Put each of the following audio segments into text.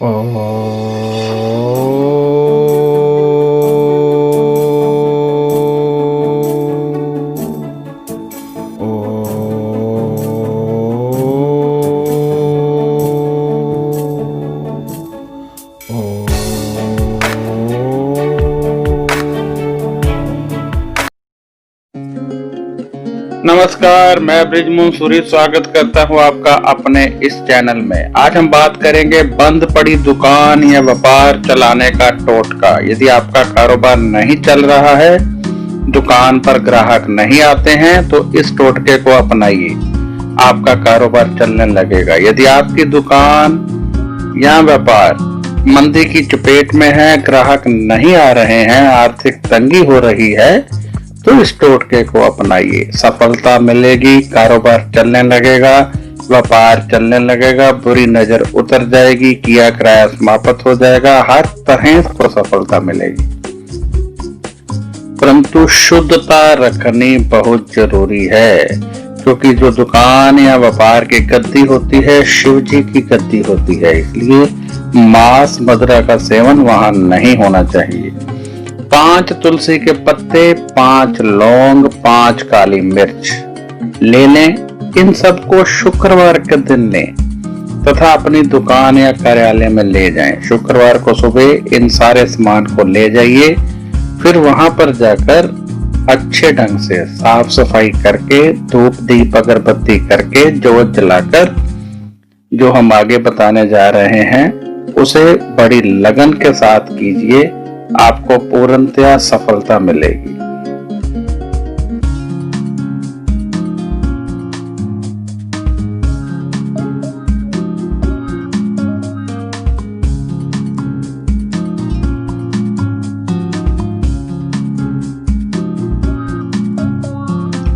ओ नमस्कार, मैं ब्रिजमोहन सूरी स्वागत करता हूं आपका अपने इस चैनल में। आज हम बात करेंगे बंद पड़ी दुकान या व्यापार चलाने का टोटका। यदि आपका कारोबार नहीं चल रहा है, दुकान पर ग्राहक नहीं आते हैं, तो इस टोटके को अपनाइए, आपका कारोबार चलने लगेगा। यदि आपकी दुकान या व्यापार मंदी की चपेट में है, ग्राहक नहीं आ रहे हैं, आर्थिक तंगी हो रही है, तो इस टोटके को अपनाइए, सफलता मिलेगी, कारोबार चलने लगेगा, व्यापार चलने लगेगा, बुरी नजर उतर जाएगी, किया कराया समाप्त हो जाएगा, हर तरह को सफलता मिलेगी। परंतु शुद्धता रखनी बहुत जरूरी है, क्योंकि जो दुकान या व्यापार की गद्दी होती है, शिव जी की गद्दी होती है, इसलिए मांस मदिरा का सेवन वहां नहीं होना चाहिए। 5 तुलसी के पत्ते, 5 लौंग, 5 काली मिर्च ले लें। इन सबको शुक्रवार के दिन लें तथा अपनी दुकान या कार्यालय में ले जाएं। शुक्रवार को सुबह इन सारे सामान को ले जाइए, फिर वहां पर जाकर अच्छे ढंग से साफ सफाई करके, धूप दीप अगरबत्ती करके, जोत जलाकर जो हम आगे बताने जा रहे हैं उसे बड़ी लगन के साथ कीजिए, आपको पूर्णतया सफलता मिलेगी।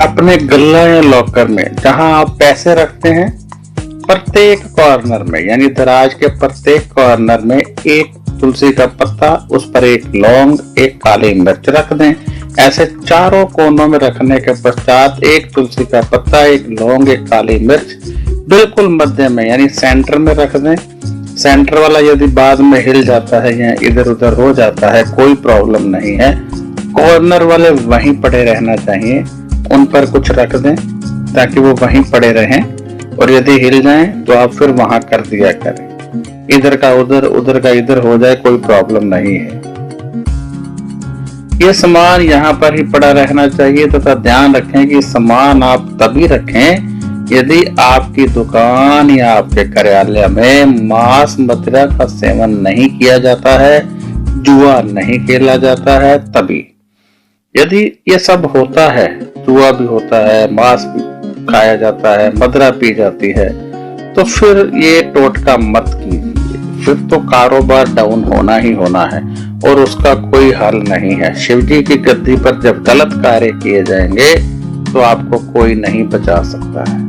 अपने गल्ला या लॉकर में जहां आप पैसे रखते हैं, प्रत्येक कॉर्नर में यानी दराज के प्रत्येक कॉर्नर में एक तुलसी का पत्ता, उस पर एक लौंग, एक काली मिर्च रख दें। ऐसे चारों कोनों में रखने के पश्चात एक तुलसी का पत्ता, एक लौंग, एक काली मिर्च बिल्कुल मध्य में यानी सेंटर में रख दें। सेंटर वाला यदि बाद में हिल जाता है या इधर उधर हो जाता है, कोई प्रॉब्लम नहीं है, कॉर्नर वाले वहीं पड़े रहना चाहिए, उन पर कुछ रख दें ताकि वो वहीं पड़े रहें, और यदि हिल जाएं तो आप फिर वहां कर दिया करें। इधर का उधर, उधर का इधर हो जाए, कोई प्रॉब्लम नहीं है। ये सामान यहाँ पर ही पड़ा रहना चाहिए तथा ध्यान रखें कि सामान आप तभी रखें यदि आपकी दुकान या आपके कार्यालय में मांस मदिरा का सेवन नहीं किया जाता है, जुआ नहीं खेला जाता है, तभी। यदि ये सब होता है, जुआ भी होता है, मांस भी खाया जाता है, मदिरा पी जाती है, तो फिर ये टोटका मत कीजिए, फिर तो कारोबार डाउन होना ही होना है और उसका कोई हल नहीं है। शिवजी की गद्दी पर जब गलत कार्य किए जाएंगे तो आपको कोई नहीं बचा सकता है।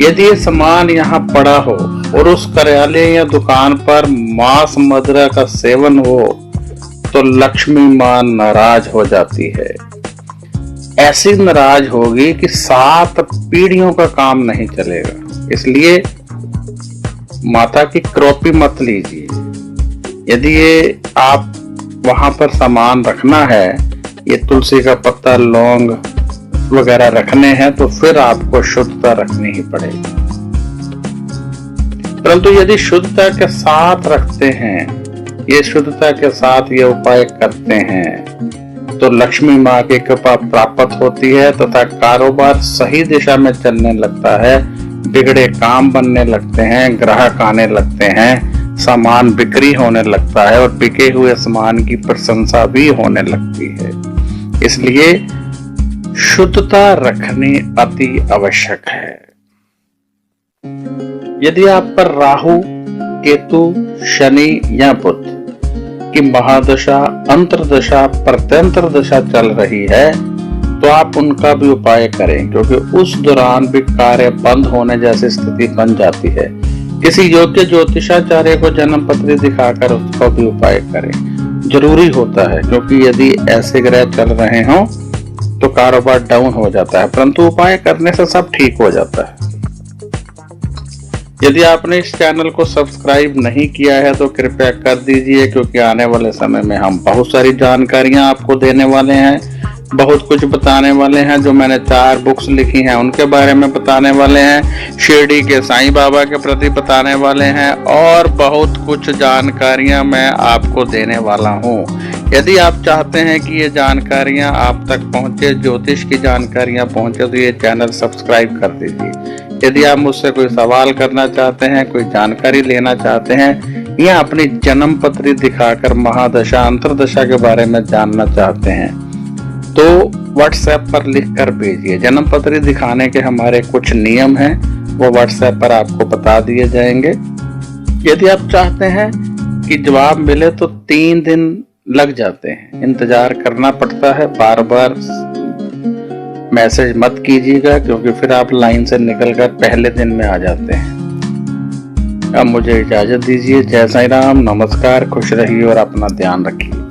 यदि ये सामान यहाँ पड़ा हो और उस कार्यालय या दुकान पर मांस मदिरा का सेवन हो तो लक्ष्मी मां नाराज हो जाती है। ऐसी नाराज होगी कि 7 पीढ़ियों का काम नहीं चलेगा। इसलिए माता की क्रोपी मत लीजिए। यदि ये आप वहां पर सामान रखना है, ये तुलसी का पत्ता, लौंग वगैरह रखने हैं, तो फिर आपको शुद्धता रखनी ही पड़ेगी। परंतु यदि शुद्धता के साथ रखते हैं, ये शुद्धता के साथ ये उपाय करते हैं, तो लक्ष्मी माँ की कृपा प्राप्त होती है तथा कारोबार सही दिशा में चलने लगता है, बिगड़े काम बनने लगते हैं, ग्राहक आने लगते हैं, सामान बिक्री होने लगता है और बिके हुए सामान की प्रशंसा भी होने लगती है। इसलिए शुद्धता रखनी अति आवश्यक है। यदि आप पर राहु, केतु, शनि या बुध की महादशा, अंतरदशा, प्रत्यंतर दशा चल रही है, तो आप उनका भी उपाय करें, क्योंकि उस दौरान भी कार्य बंद होने जैसी स्थिति बन जाती है। किसी योग्य ज्योतिषाचार्य को जन्म पत्री दिखाकर उसका भी उपाय करें, जरूरी होता है, क्योंकि यदि ऐसे ग्रह चल रहे हों तो कारोबार डाउन हो जाता है, परंतु उपाय करने से सब ठीक हो जाता है। यदि आपने इस चैनल को सब्सक्राइब नहीं किया है तो कृपया कर दीजिए, क्योंकि आने वाले समय में हम बहुत सारी जानकारियां आपको देने वाले हैं, बहुत कुछ बताने वाले हैं। जो मैंने 4 बुक्स लिखी हैं उनके बारे में बताने वाले हैं, शिरडी के साईं बाबा के प्रति बताने वाले हैं, और बहुत कुछ जानकारियां मैं आपको देने वाला हूं। यदि आप चाहते हैं कि ये जानकारियां आप तक पहुंचे, ज्योतिष की जानकारियां पहुंचे, तो ये चैनल सब्सक्राइब कर दीजिए। यदि आप मुझसे कोई सवाल करना चाहते हैं, कोई जानकारी लेना चाहते हैं, या अपनी जन्म पत्री दिखाकर महादशा अंतरदशा के बारे में जानना चाहते हैं, तो व्हाट्सएप पर लिख कर भेजिए। जन्म पत्री दिखाने के हमारे कुछ नियम हैं, वो व्हाट्सएप पर आपको बता दिए जाएंगे। यदि आप चाहते हैं कि जवाब मिले तो 3 दिन लग जाते हैं, इंतजार करना पड़ता है। बार बार मैसेज मत कीजिएगा, क्योंकि फिर आप लाइन से निकलकर पहले दिन में आ जाते हैं। अब मुझे इजाजत दीजिए। जय साईं राम, नमस्कार, खुश रहिए और अपना ध्यान रखिए।